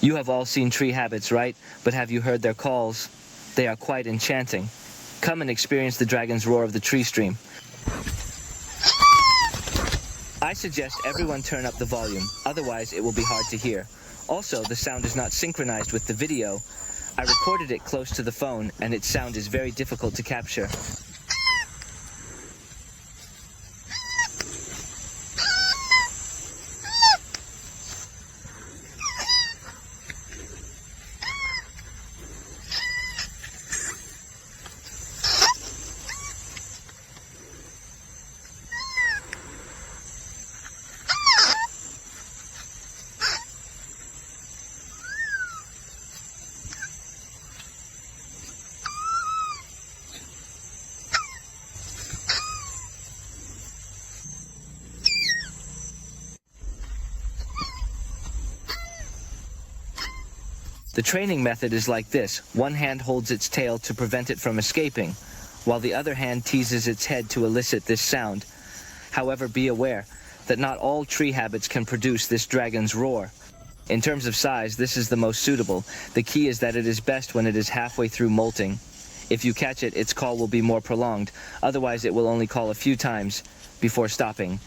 You have all seen tree habits, right? But have you heard their calls? They are quite enchanting. Come and experience the dragon's roar of the tree stream. I suggest everyone turn up the volume, otherwise it will be hard to hear. Also, the sound is not synchronized with the video. I recorded it close to the phone, and its sound is very difficult to capture. The training method is like this. One hand holds its tail to prevent it from escaping, while the other hand teases its head to elicit this sound. However, be aware that not all tree habits can produce this dragon's roar. In terms of size, this is the most suitable. The key is that it is best when it is halfway through molting. If you catch it, its call will be more prolonged. Otherwise, it will only call a few times before stopping.